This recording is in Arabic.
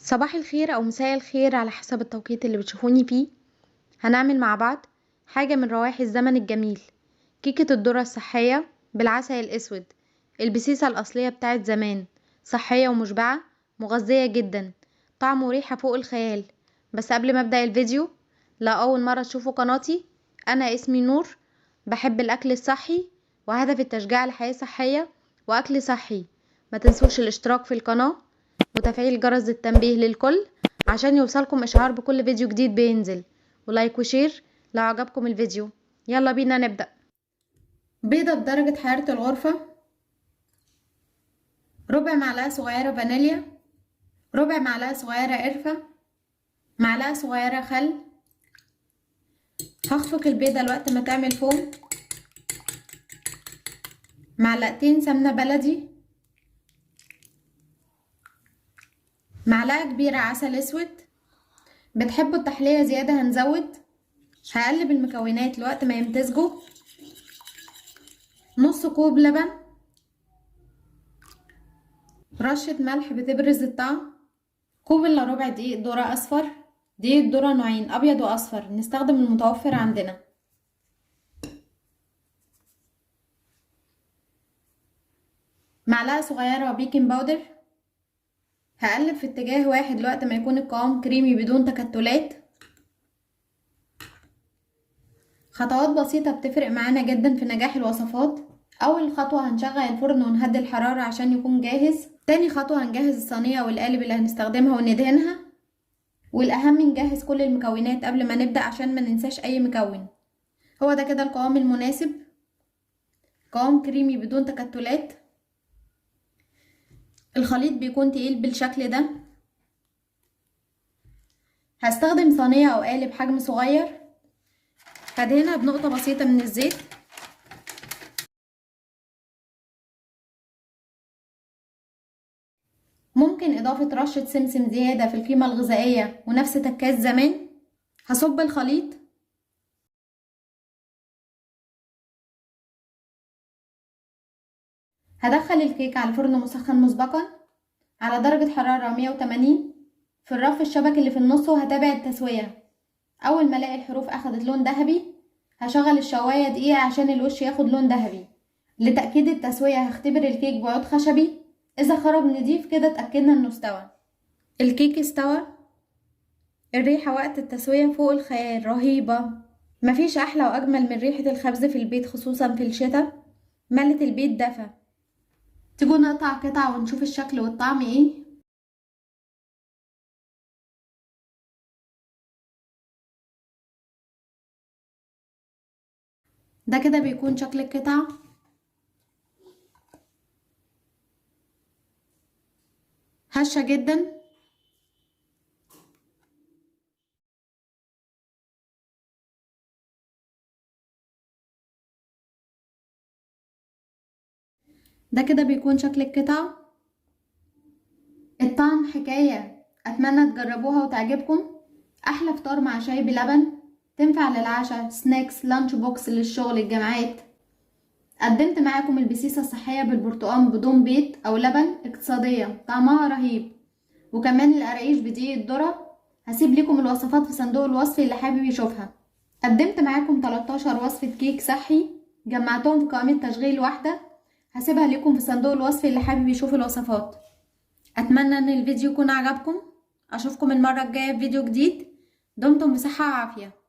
صباح الخير او مساء الخير على حسب التوقيت اللي بتشوفوني فيه. هنعمل مع بعض حاجة من روائح الزمن الجميل، كيكة الذرة الصحية بالعسل الاسود، البسيسة الاصلية بتاعت زمان، صحية ومشبعة، مغذية جدا، طعم وريحة فوق الخيال. بس قبل ما ابدأ الفيديو، لو اول مرة تشوفوا قناتي، انا اسمي نور، بحب الاكل الصحي وهدف التشجيع لحياة صحية واكل صحي. ما تنسوش الاشتراك في القناة وتفعيل جرس التنبيه للكل عشان يوصلكم اشعار بكل فيديو جديد بينزل، ولايك وشير لو عجبكم الفيديو. يلا بينا نبدأ. بيضة بدرجة حرارة الغرفة، ربع معلقة صغيرة فانيليا، ربع معلقة صغيرة قرفة، معلقة صغيرة خل. هخفق البيضة لوقت ما تعمل فوم، معلقتين سمنة بلدي، معلقة كبيرة عسل اسود. بتحبوا التحلية زيادة هنزود. هقلب المكونات لوقت ما يمتزجوا. نص كوب لبن، رشة ملح بتبرز الطعم، كوب الا ربع دقيق ذرة اصفر. دقيق ذرة نوعين، ابيض واصفر، نستخدم المتوفر عندنا. معلقة صغيرة بيكنج باودر. هقلب في اتجاه واحد لوقت ما يكون القوام كريمي بدون تكتلات. خطوات بسيطة بتفرق معانا جدا في نجاح الوصفات. اول خطوة هنشغل الفرن ونهدي الحرارة عشان يكون جاهز. تاني خطوة هنجهز الصينية والقالب اللي هنستخدمها وندهنها. والاهم نجهز كل المكونات قبل ما نبدأ عشان ما ننساش اي مكون. هو ده كده القوام المناسب، قوام كريمي بدون تكتلات. الخليط بيكون تقيل بالشكل ده. هستخدم صينية او قالب حجم صغير، هدهنها بنقطة بسيطة من الزيت. ممكن اضافة رشة سمسم زيادة في القيمة الغذائية ونفس تكات زمان. هصب الخليط، هدخل الكيك على الفرن مسخن مسبقا على درجة حرارة 180 في الرف الشبكي اللي في النص، وهتابع التسوية. اول ما الاقي الحروف اخدت لون ذهبي هشغل الشواية دقيقة عشان الوش ياخد لون ذهبي. لتأكيد التسوية هختبر الكيك بعود خشبي، اذا خرج نضيف كده اتأكدنا انه استوى. الكيك استوى. الريحة وقت التسوية فوق الخيال، رهيبة. مفيش احلى واجمل من ريحة الخبز في البيت، خصوصا في الشتاء. ملت البيت دفى. تيجوا نقطع قطع ونشوف الشكل والطعم ايه. ده كده بيكون شكل القطع، هشة جدا. ده كده بيكون شكل القطع. الطعم حكاية، اتمنى تجربوها وتعجبكم. احلى فطار مع شاي بلبن، تنفع للعشاء، سناكس، لانش بوكس للشغل، الجامعات. قدمت معاكم البسيسة الصحية بالبرتقال بدون بيض او لبن، اقتصادية طعمها رهيب. وكمان القراقيش بدقيق الذرة. هسيب لكم الوصفات في صندوق الوصف اللي حابب يشوفها. قدمت معاكم 13 وصفة كيك صحي، جمعتهم في قائمة تشغيل واحدة، هسيبها لكم في صندوق الوصف اللي حابب يشوف الوصفات. اتمنى ان الفيديو يكون عجبكم. اشوفكم المرة الجاية في فيديو جديد. دمتم بصحة وعافية.